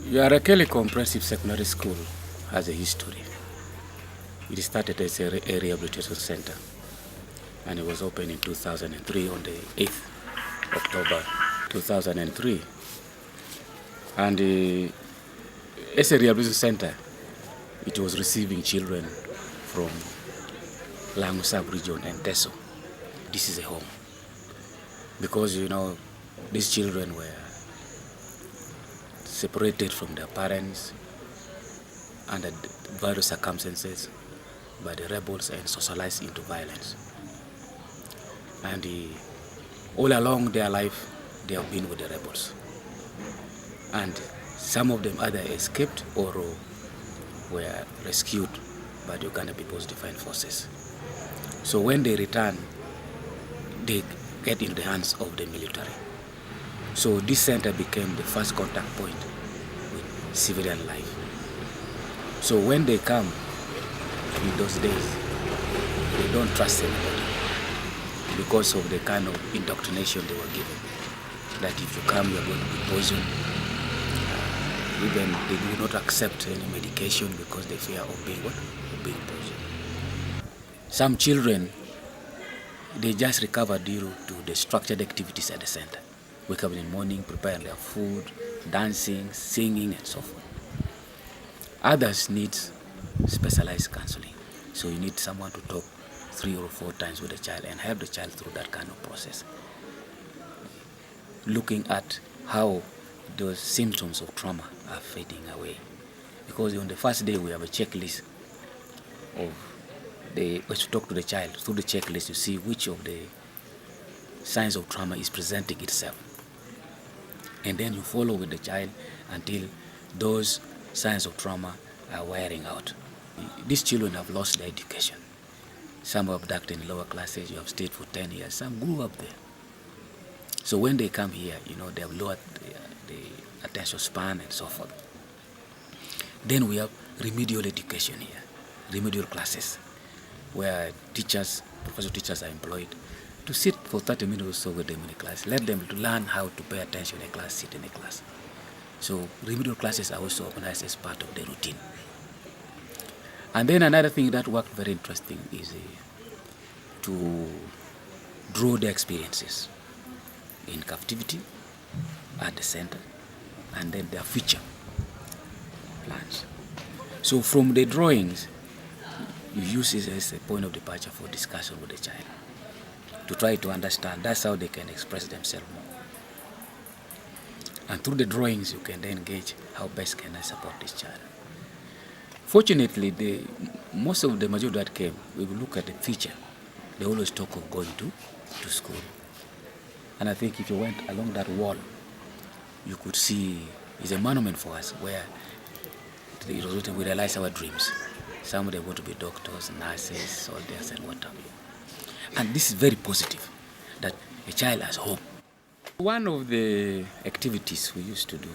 Rachele Comprehensive Secondary School has a history. It started as a rehabilitation center, and it was opened in 2003 on the 8th October 2003. And as a rehabilitation center, it was receiving children from Langu sub-region and Teso. This is a home because these children were separated from their parents under various circumstances by the rebels and socialized into violence. And all along their life, they have been with the rebels. And some of them either escaped or were rescued by the Uganda People's Defense Forces. So when they return, they get into the hands of the military. So this center became the first contact point with civilian life. So when they come in those days, they don't trust anybody because of the kind of indoctrination they were given. That if you come, you are going to be poisoned. Even they do not accept any medication because they fear of being poisoned. Some children, they just recover due to the structured activities at the center. Wake up in the morning, prepare their food, dancing, singing, and so forth. Others need specialized counseling. So you need someone to talk 3 or 4 times with the child and help the child through that kind of process. Looking at how those symptoms of trauma are fading away. Because on the first day we have a checklist of when you talk to the child, through the checklist you see which of the signs of trauma is presenting itself. And then you follow with the child until those signs of trauma are wearing out. These children have lost their education. Some were abducted in lower classes, you have stayed for 10 years, some grew up there. So when they come here, they have lowered the attention span and so forth. Then we have remedial education here, remedial classes, where professor teachers are employed to sit for 30 minutes or so with them in the class, let them learn how to pay attention in class, sit in the class. So remedial classes are also organized as part of the routine. And then another thing that worked very interesting is to draw the experiences in captivity at the center and then their future plans. So from the drawings, you use it as a point of departure for discussion with the child to try to understand. That's how they can express themselves more. And through the drawings, you can then gauge how best can I support this child. Fortunately, most of the majority that came, we will look at the future. They always talk of going to school. And I think if you went along that wall, you could see it's a monument for us where we realize our dreams. Some of them want to be doctors, nurses, soldiers, and what have you. And this is very positive, that a child has hope. One of the activities we used to do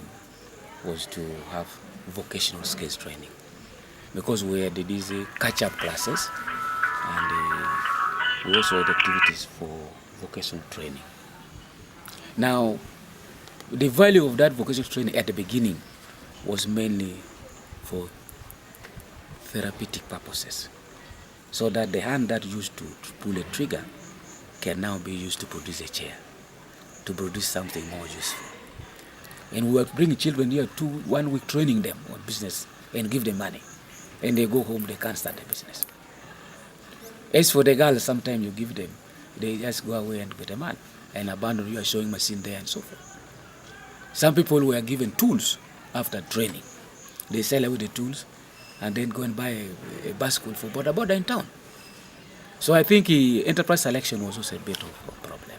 was to have vocational skills training, because we had these catch-up classes, and we also had activities for vocational training. Now, the value of that vocational training at the beginning was mainly for therapeutic purposes, so that the hand that used to pull a trigger can now be used to produce a chair, to produce something more useful. And we were bringing children here to 1 week training them on business and give them money. And they go home, they can't start a business. As for the girls, sometimes you give them, they just go away and get a man and abandon you, are showing machine there and so forth. Some people were given tools after training. They sell away the tools and then go and buy a bicycle for border in town. So I think enterprise selection was also a bit of a problem.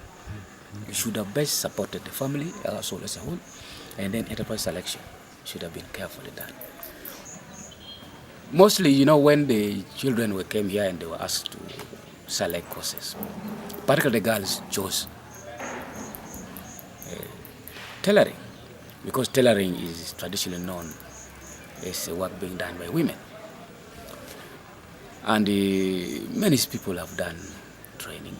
You should have best supported the family household as a whole, and then enterprise selection should have been carefully done. Mostly, when the children came here and they were asked to select courses, particularly the girls chose tailoring, because tailoring is traditionally known as a work being done by women. And many people have done training,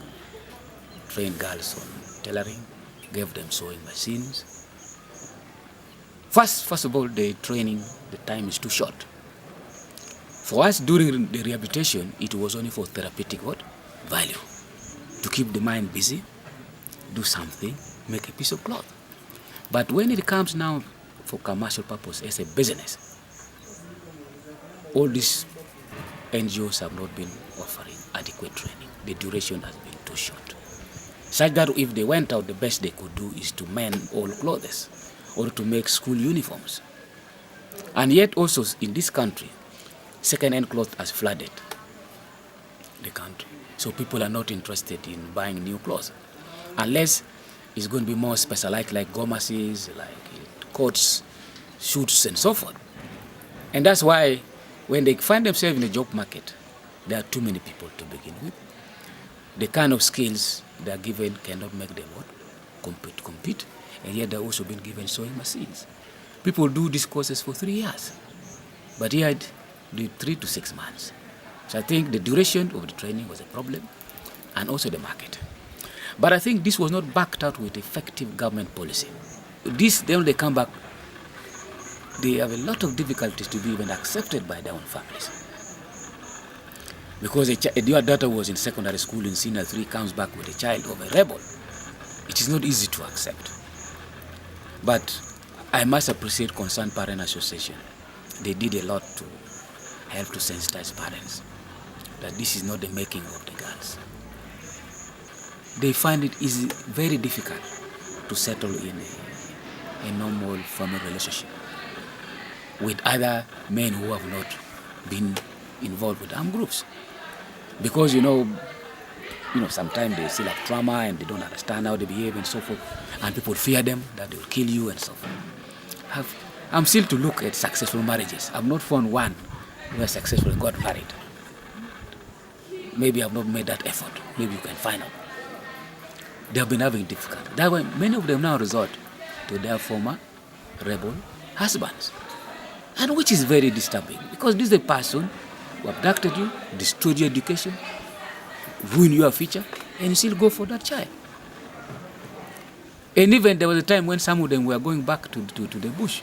trained girls on tailoring, gave them sewing machines. First of all, the training, the time is too short. For us, during the rehabilitation, it was only for therapeutic value. To keep the mind busy, do something, make a piece of cloth. But when it comes now for commercial purpose as a business, all these NGOs have not been offering adequate training. The duration has been too short. Such that if they went out, the best they could do is to mend old clothes or to make school uniforms. And yet also in this country, second-hand cloth has flooded the country. So people are not interested in buying new clothes unless it's going to be more specialized, like gomases, like coats, suits, and so forth. And that's why when they find themselves in the job market, there are too many people to begin with. The kind of skills they are given cannot make them compete, and yet they're also been given sewing machines. People do these courses for 3 years, but here do 3 to 6 months. So I think the duration of the training was a problem, and also the market. But I think this was not backed up with effective government policy. Then they come back, they have a lot of difficulties to be even accepted by their own families. Because your daughter was in secondary school in senior 3, comes back with a child of a rebel. It is not easy to accept. But I must appreciate Concerned Parent Association. They did a lot to help to sensitize parents that this is not the making of the girls. They find it is very difficult to settle in a normal family relationship with other men who have not been involved with armed groups. Because, sometimes they still have trauma and they don't understand how they behave and so forth. And people fear them, that they will kill you and so forth. I'm still to look at successful marriages. I've not found one who was successful and got married. Maybe I've not made that effort. Maybe you can find out. They have been having difficulty. That's why many of them now resort to their former rebel husbands. And which is very disturbing, because this is a person who abducted you, destroyed your education, ruined your future, and you still go for that child. And even there was a time when some of them were going back to the bush.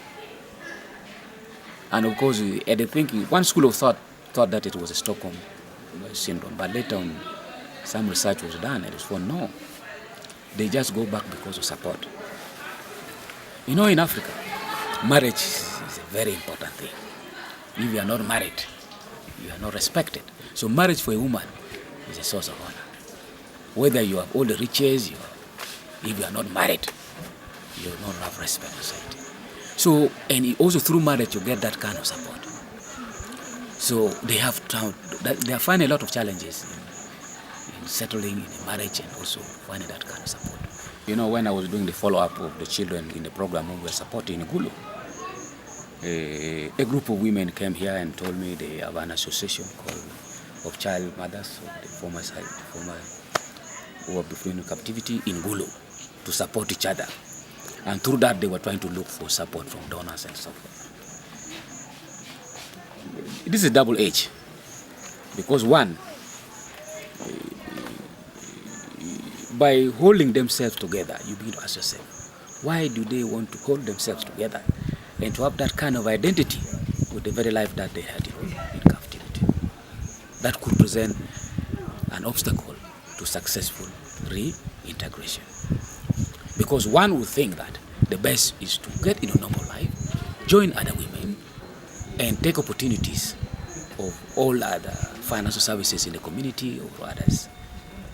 And of course, they thinking, one school of thought that it was a Stockholm syndrome, but later on, some research was done and it was found no. They just go back because of support. In Africa, marriage is a very important thing. If you are not married, you are not respected. So marriage for a woman is a source of honor. Whether you have all the riches, if you are not married, you will not have respect in society. So, and also through marriage, you get that kind of support. So they are finding a lot of challenges in settling in a marriage and also finding that kind of support. When I was doing the follow-up of the children in the program we were supporting in Gulu, a group of women came here and told me they have an association called of child mothers of the former who were between captivity in Gulu to support each other. And through that, they were trying to look for support from donors and so forth. This is double edge, because one, by holding themselves together, you begin to ask yourself, why do they want to hold themselves together and to have that kind of identity with the very life that they had in captivity? That could present an obstacle to successful reintegration. Because one would think that the best is to get into normal life, join other women, and take opportunities of all other financial services in the community or others,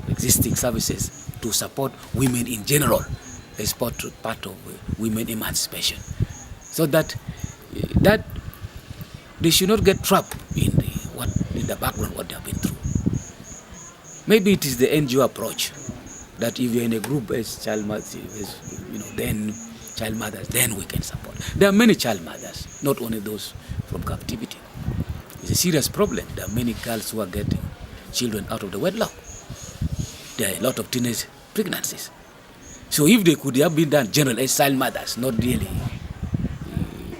existing services to support women in general as part of women emancipation. So that they should not get trapped in the background what they have been through. Maybe it is the NGO approach that if you're in a group as child mothers, then child mothers, then we can support. There are many child mothers, not only those from captivity. It's a serious problem. There are many girls who are getting children out of the wedlock. There are a lot of teenage pregnancies. So if they could have been done general as child mothers, not really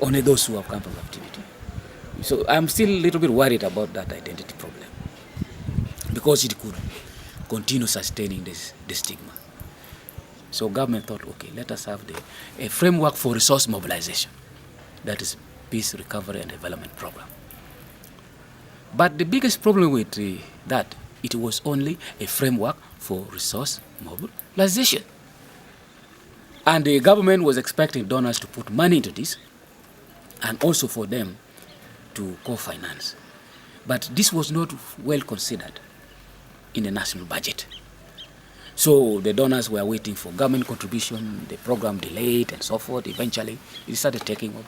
only those who have come from captivity. So I'm still a little bit worried about that identity problem, because it could continue sustaining the stigma. So government thought, okay, let us have a framework for resource mobilization. that is Peace, Recovery and Development Program. But the biggest problem with that, it was only a framework for resource mobilization. And the government was expecting donors to put money into this and also for them to co-finance. But this was not well considered in the national budget. So the donors were waiting for government contribution, the program delayed and so forth. Eventually, it started taking off.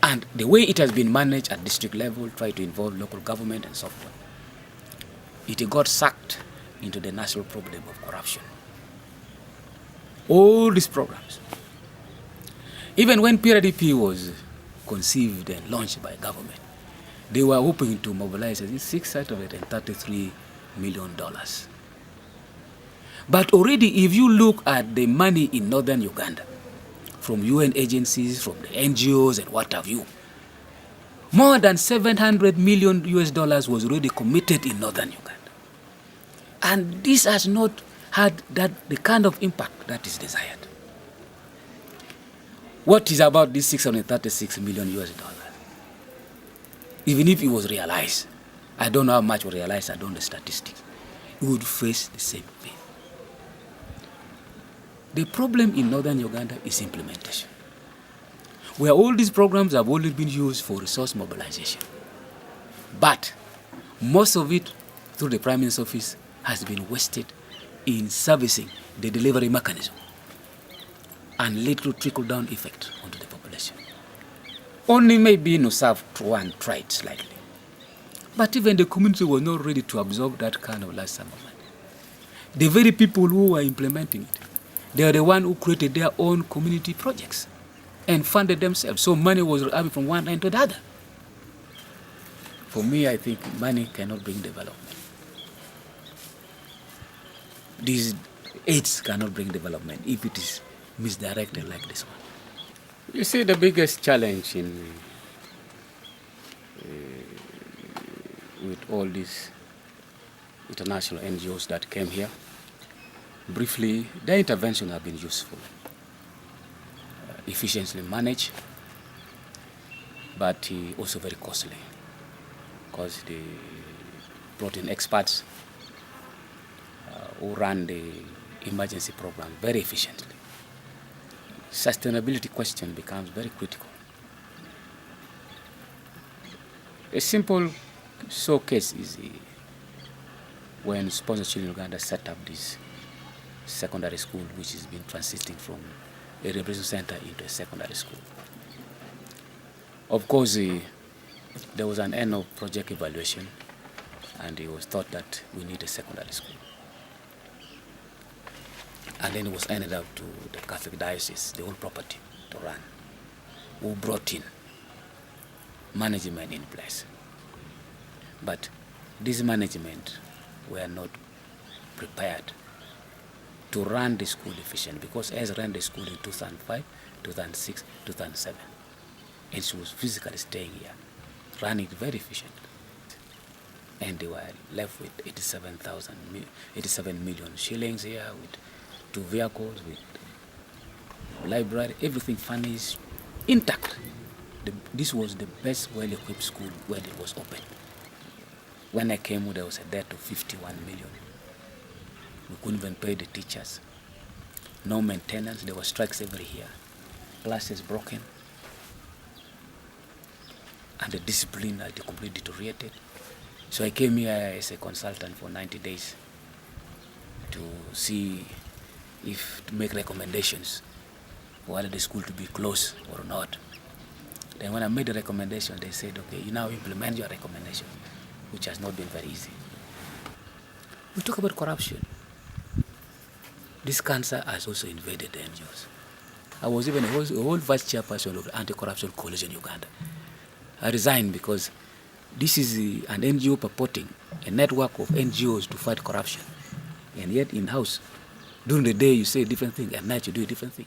And the way it has been managed at district level, try to involve local government and so forth, it got sucked into the national problem of corruption. All these programs, even when PRDP was conceived and launched by government, they were hoping to mobilize $633 million. But already, if you look at the money in northern Uganda, from UN agencies, from the NGOs and what have you, more than $700 million was already committed in northern Uganda. And this has not had the kind of impact that is desired. What is about this $636 million? Even if it was realized, I don't know how much was realized, I don't know the statistics, it would face the same thing. The problem in northern Uganda is implementation, where all these programs have only been used for resource mobilization. But most of it, through the Prime Minister's office, has been wasted in servicing the delivery mechanism and little trickle-down effect onto the population. Only maybe South one tried slightly. But even the community was not ready to absorb that kind of large sum of money. The very people who were implementing it, they are the ones who created their own community projects and funded themselves. So money was coming from one end to the other. For me, I think money cannot bring development. These aids cannot bring development if it is misdirected like this one. You see, the biggest challenge with all these international NGOs that came here, briefly, their intervention have been useful, efficiently managed, but also very costly, because they brought in experts who ran the emergency program very efficiently. Sustainability question becomes very critical. A simple showcase is when Sponsor Children Uganda set up this secondary school, which has been transiting from a rehabilitation center into a secondary school. Of course, there was an end of project evaluation, and it was thought that we need a secondary school. And then it was ended up to the Catholic Diocese, the whole property to run, who brought in management in place. But this management were not prepared to run the school efficiently, because as ran the school in 2005, 2006, 2007. And she was physically staying here, running it very efficiently. And they were left with 87 million shillings here, with 2 vehicles, with library, everything furnished, intact. This was the best well-equipped school when it was open. When I came, there was a debt of 51 million. We couldn't even pay the teachers. No maintenance, there were strikes every year. Classes broken. And the discipline had completely deteriorated. So I came here as a consultant for 90 days to see to make recommendations for whether the school to be closed or not. Then when I made the recommendation, they said, okay, you now implement your recommendation, which has not been very easy. We talk about corruption. This cancer has also invaded the NGOs. I was even a whole vice chairperson of the Anti-Corruption Coalition Uganda. I resigned because this is an NGO purporting a network of NGOs to fight corruption. And yet in-house, during the day you say a different thing, at night you do a different thing.